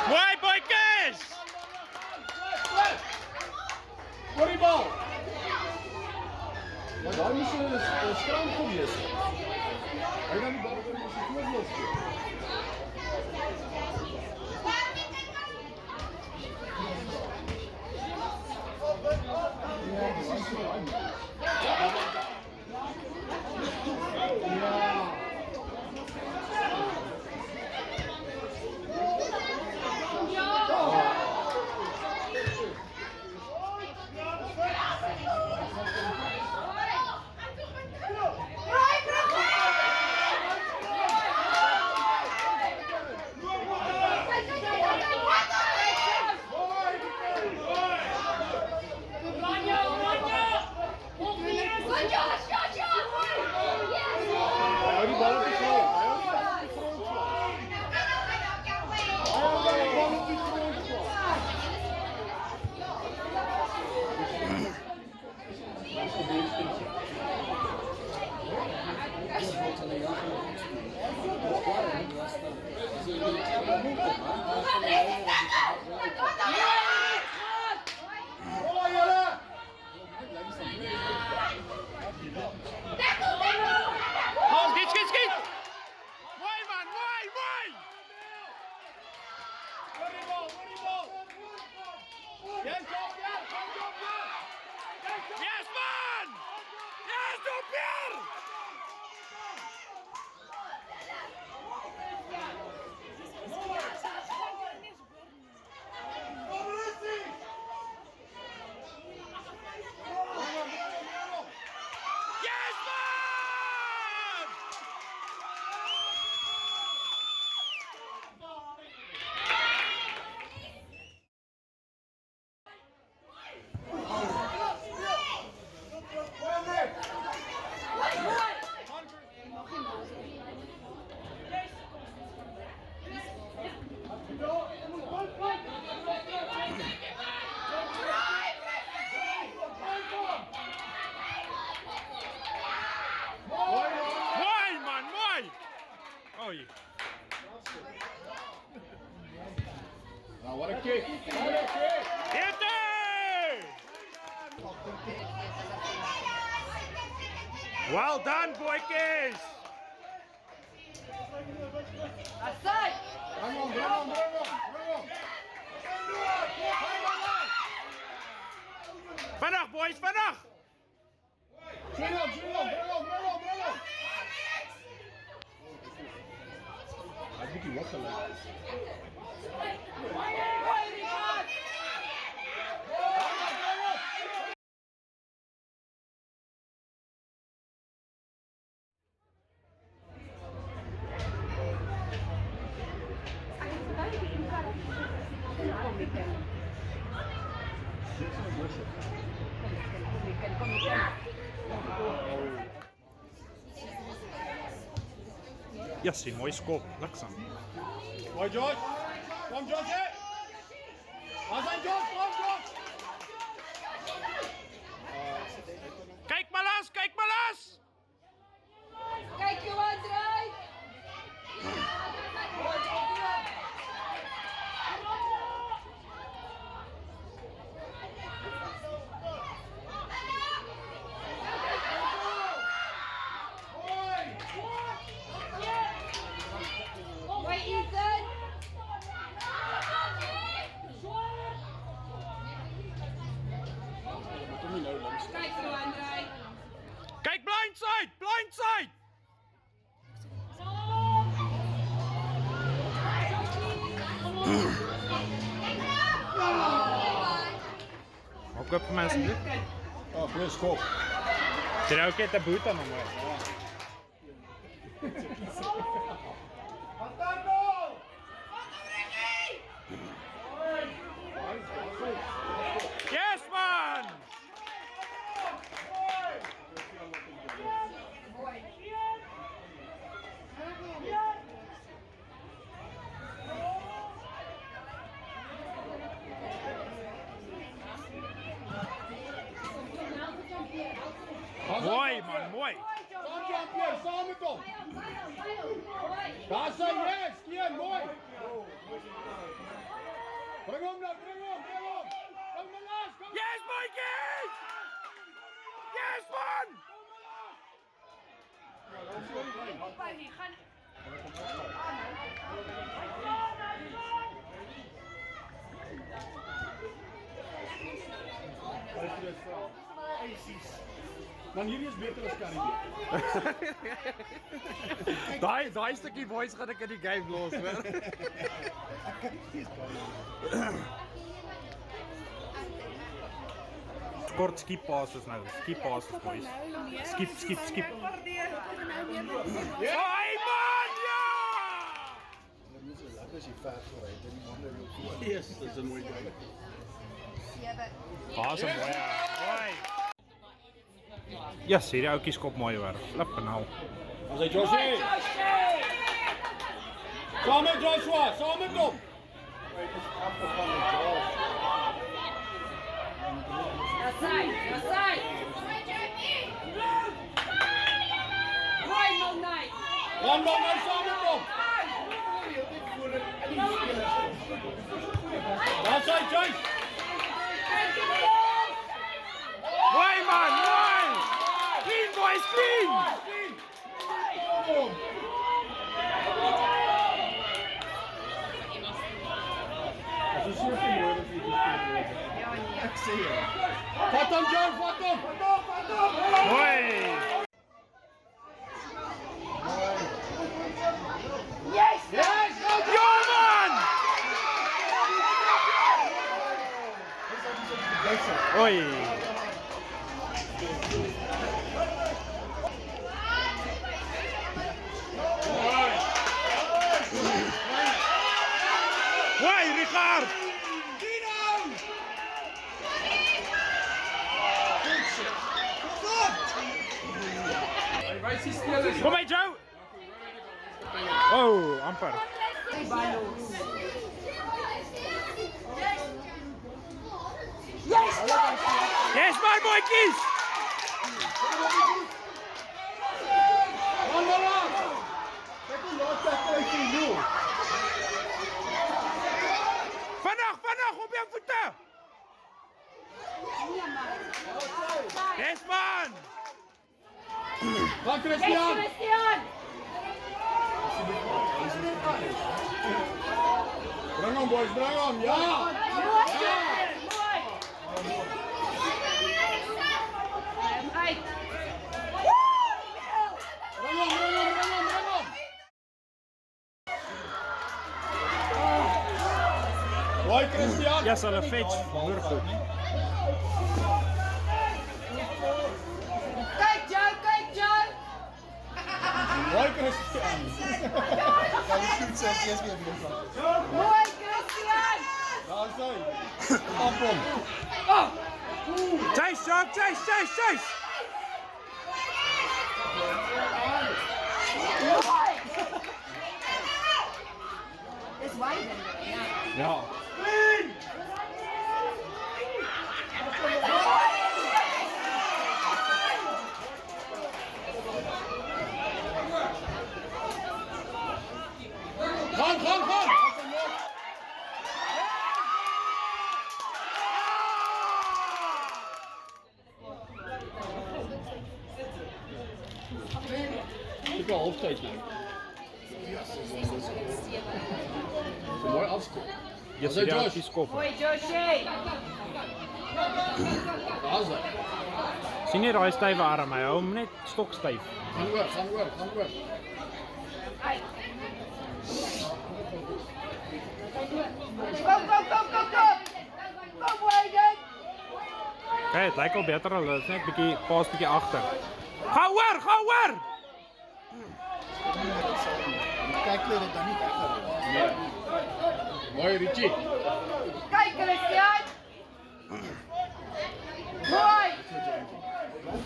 Mooi boykes! Volleybal! Maar daar moest een stroom voor je. Hij dan die bal voor je voetbal. Ja, precies. Ja. Schiet! Mooi man, mooi! Yes man! Yes, doe Pierre! Yes man! Mooi man, mooi! Oei. Nou, wat een kick! Hit it! Well done, boykes! Breng om! Vannacht, boys, vannacht! Breng om! Hij moet die wakkelen. Jassie, mooi scoop. Langzaam. Mooi George! Kom George! Waar zijn George? Kijk maar los, kijk maar los! Kijk Johan, draai! Hoi Ethan! Kijk Johan, draai! Kijk, blindside, blindside! Opkop voor mensen. Oh, goeie schop. Zit ook in de boot dan nog maar. Yes man! Mooi man, mooi! Samen Tom. Daar zijn yes, Kian, mooi. Breng hem nou, breng hem. Kom maar los, kom. Yes, boykies! Yes, man! Man, hierdie is beter as Karibie. Daai stukkie voice gaan ek in die game los, hoor. Kort skip passes nou. Skip passes, boys. Skip. Hey man, ja! Yes, dis 'n mooi ding. Awesome, boy. Mooi. Ja, hierdie ouetjie skop mooi hoor. Flip nou. Ons het Joshua. Saam met Joshua, saam met hom. Aside. Roy, no night. Dan saam met hom. Daar sy Joyce. Mooi man, mooi! Clean boys, clean! Dat is so mooi dat jy dit doen. Ek sê jou. Vat hom Joe, vat hom. Mooi! Yes! Yes, go Ja man! Oei! Mooi, Richard! Kom bij Joe! Oh, amper. Yes, my boykies! Vanaf, op je voeten! Yes, man! Van Christian. Breng hom boys, breng hom. Ja! Breng hom. Mooi Christian. Ja, zal een fetch murfel. Kijk Joe! Mooi Christian. Mooi Christian! Daar sy. Op hom. Chase, Joe, chase! Is wide. Ja. Gaan. Dit is al halftyd nou. So mooi afskop. Ja, Zo, Josh. die skoppen. Mooi Joshie! Daar is hy. Sien jy daai stywe arm, hy hou hom net stokstyf. Gaan oor. Ai. Kom Wayden! Kyk, dit lyk al beter al, dit is net bietjie paas bietjie agter. Gou hoor! Kyk net dit dan nie weg. Nee. Mooi Richie. Kijk Christian! Mooi!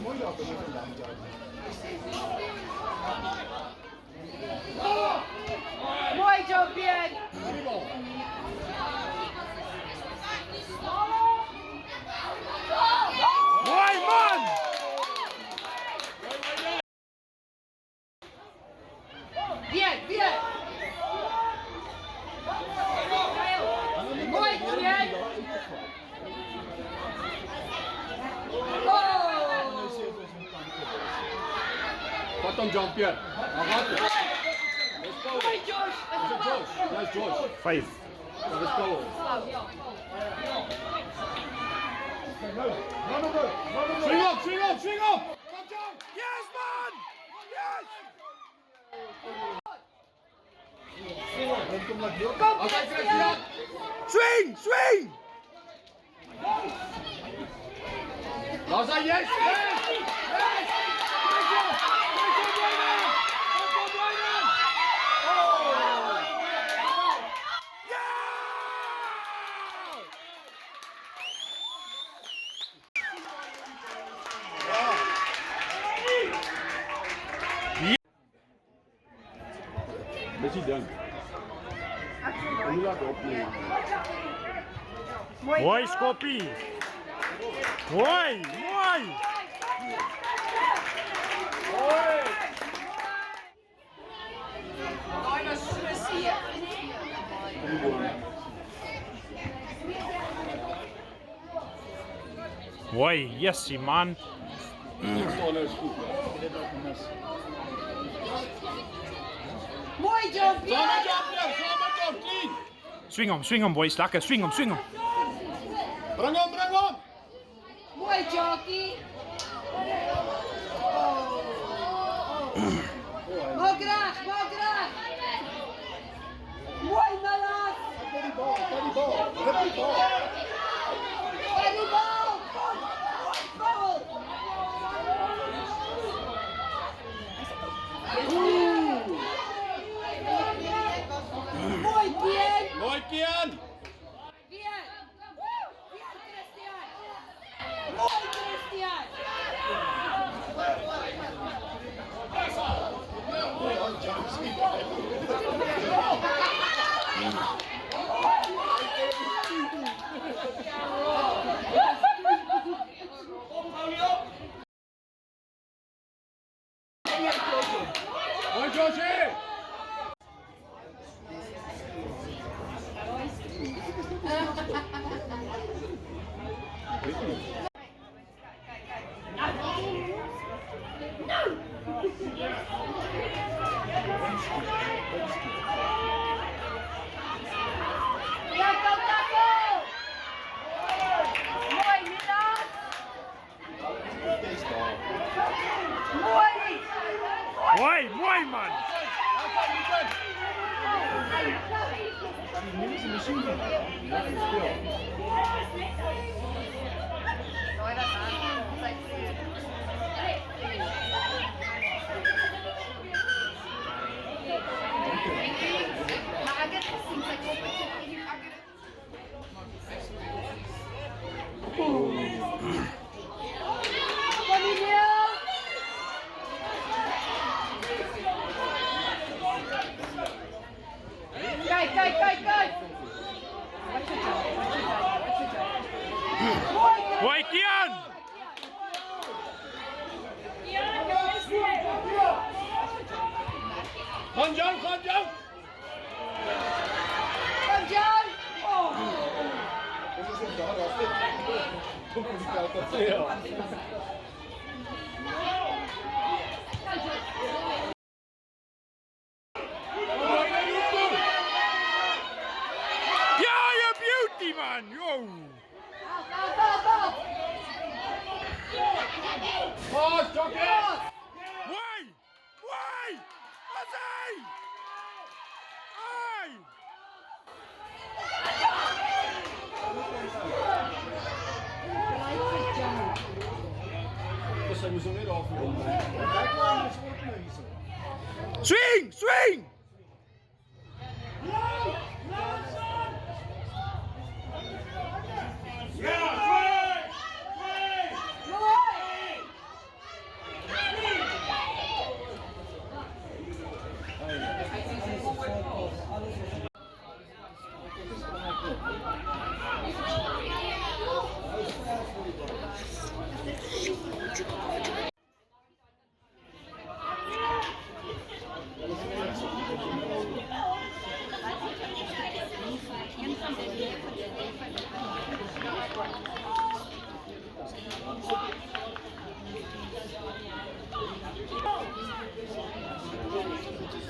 Mooi daar binne vandaan jy. Mooi Jopian! Die bal. Mooi man! Bien. Muy bien. Oh. Vat hem Jean-Pierre. Hij gaat het. Dat is Paul. Mooi, Josh. Dat is Josh. Dat is Josh. 5. Dat is Paul. Swing op, swing op, swing op! Kom John! Yes, man! Yes! Kom, Altijd Christian. Christian! Swing! Swing! Dat is een yes! Yes! Yes! Christian! Christian Blijnen! Christian Blijnen! Oh! Beetje dank. En nu laten we opnemen. Mooi, Skoppie! Mooi! Mooi! Mooi, yes, man! Oh, dat is goed. Mooi, Jean-Pierre. Samen Jean-Pierre, samen Tom, clean! Swing hem, boys, lekker, swing hem! Breng hem, breng hem! Mooi, Jockey. Mooi graag, mooi graag. Mooi, Malas. Get die bal, get die bal, get die bal! Bij die bal. Goal. Mooi, Bien. Mooi Kian! Bien. Bien, Christian. Mooi, Christian. Mooi Josie! Tackle, tackle. Mooi, Milas. Mooi. Mooi, man! Kijk, kijk, kijk, kijk. Mooi, Kian! Gaan Jan, gaan Jan! Kom, John. Oh. Dat is een daar af. Kom eens kijken wat ze hebben. Ja, je beauty, man! Yo! Bal, bal, bal. Paas, Jockey! Mooi! Mooi! Azai! Ai! Dat zijn we zo weer afgerond. Kijk maar, dat is ook niet zo. Swing! Swing!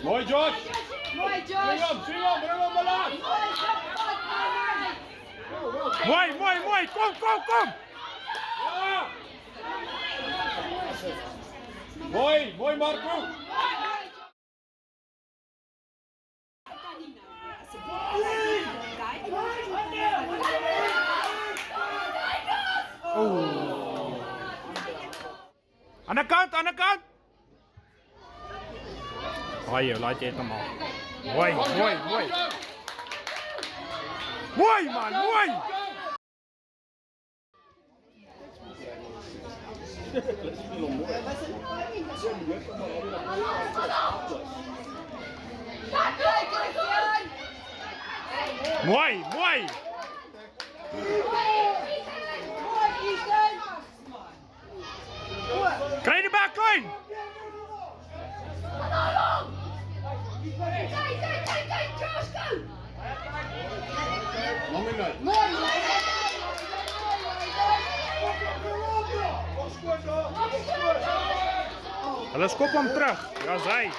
Mooi Josh! Mooi, Josh. Swing hem, breng hem balans! Mooi, Josh. Mooi, mooi, mooi. Kom, kom, kom. Ja! Mooi, mooi Marco! Aan de kant, aan de kant. Hoi, laat je het hem al. Mooi, mooi, mooi. Mooi man, mooi. Mooi, mooi. Krijg de bak, Klein. Hulle skop hom terug. Ja, sy.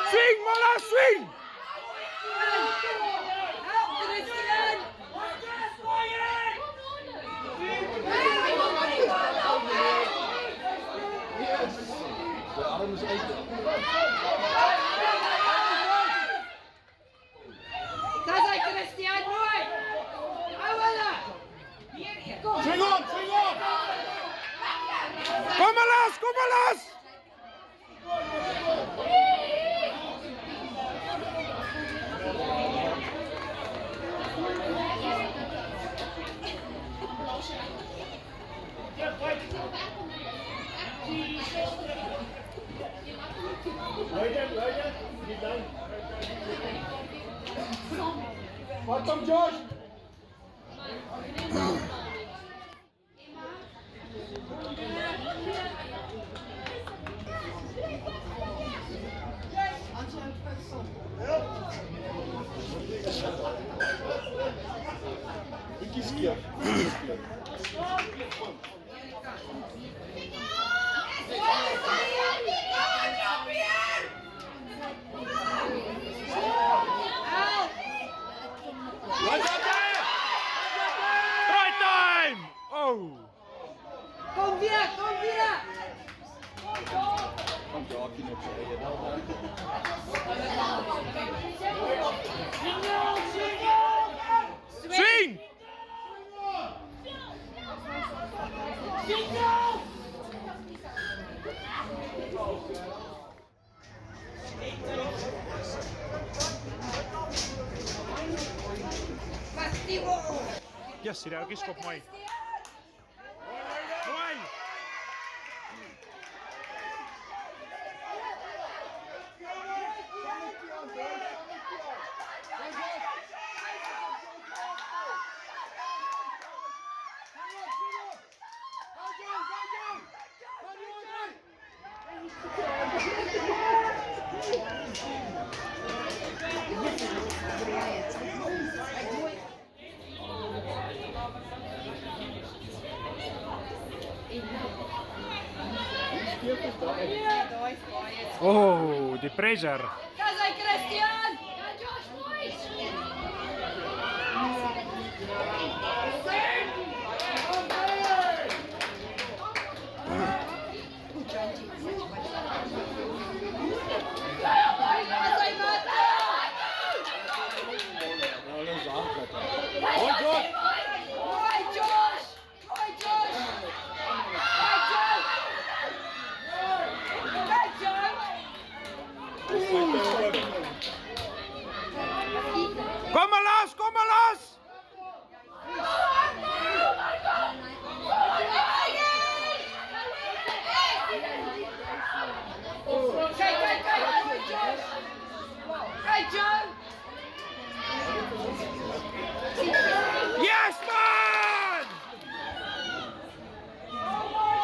Swing, Mala, swing. De arm is open. Daar zijn Christian, mooi! Hou wel! Swing on, swing on! Kom maar los, kom maar los. Wat hem Josh! Ik kies keer. Try time. Oh. Kom weer, kom weer! Komt je hakje nog zo. Swing. Yes, hier ook is schop mooi. Mooi. Oh, die pressure. Daar zijn Christian! Ja, Josh, mooi! Daar zijn Nou, dat is aangekleed. Hoi Josh! Mooi, Josh! Mooi, Josh! Mooi, Josh! Kijk, Josh! Kom maar los, kom maar los. Kijk, kijk, kijk! Mooi, Josh! Kijk, Josh! Yes, man.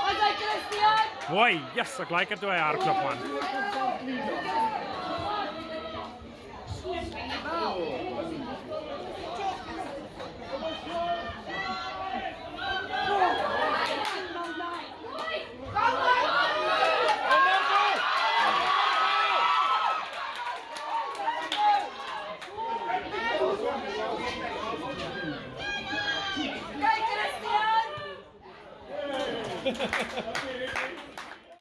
Daar zijn Christian! Mooi, yes, ek like het hoe hy hardloop man. Oké.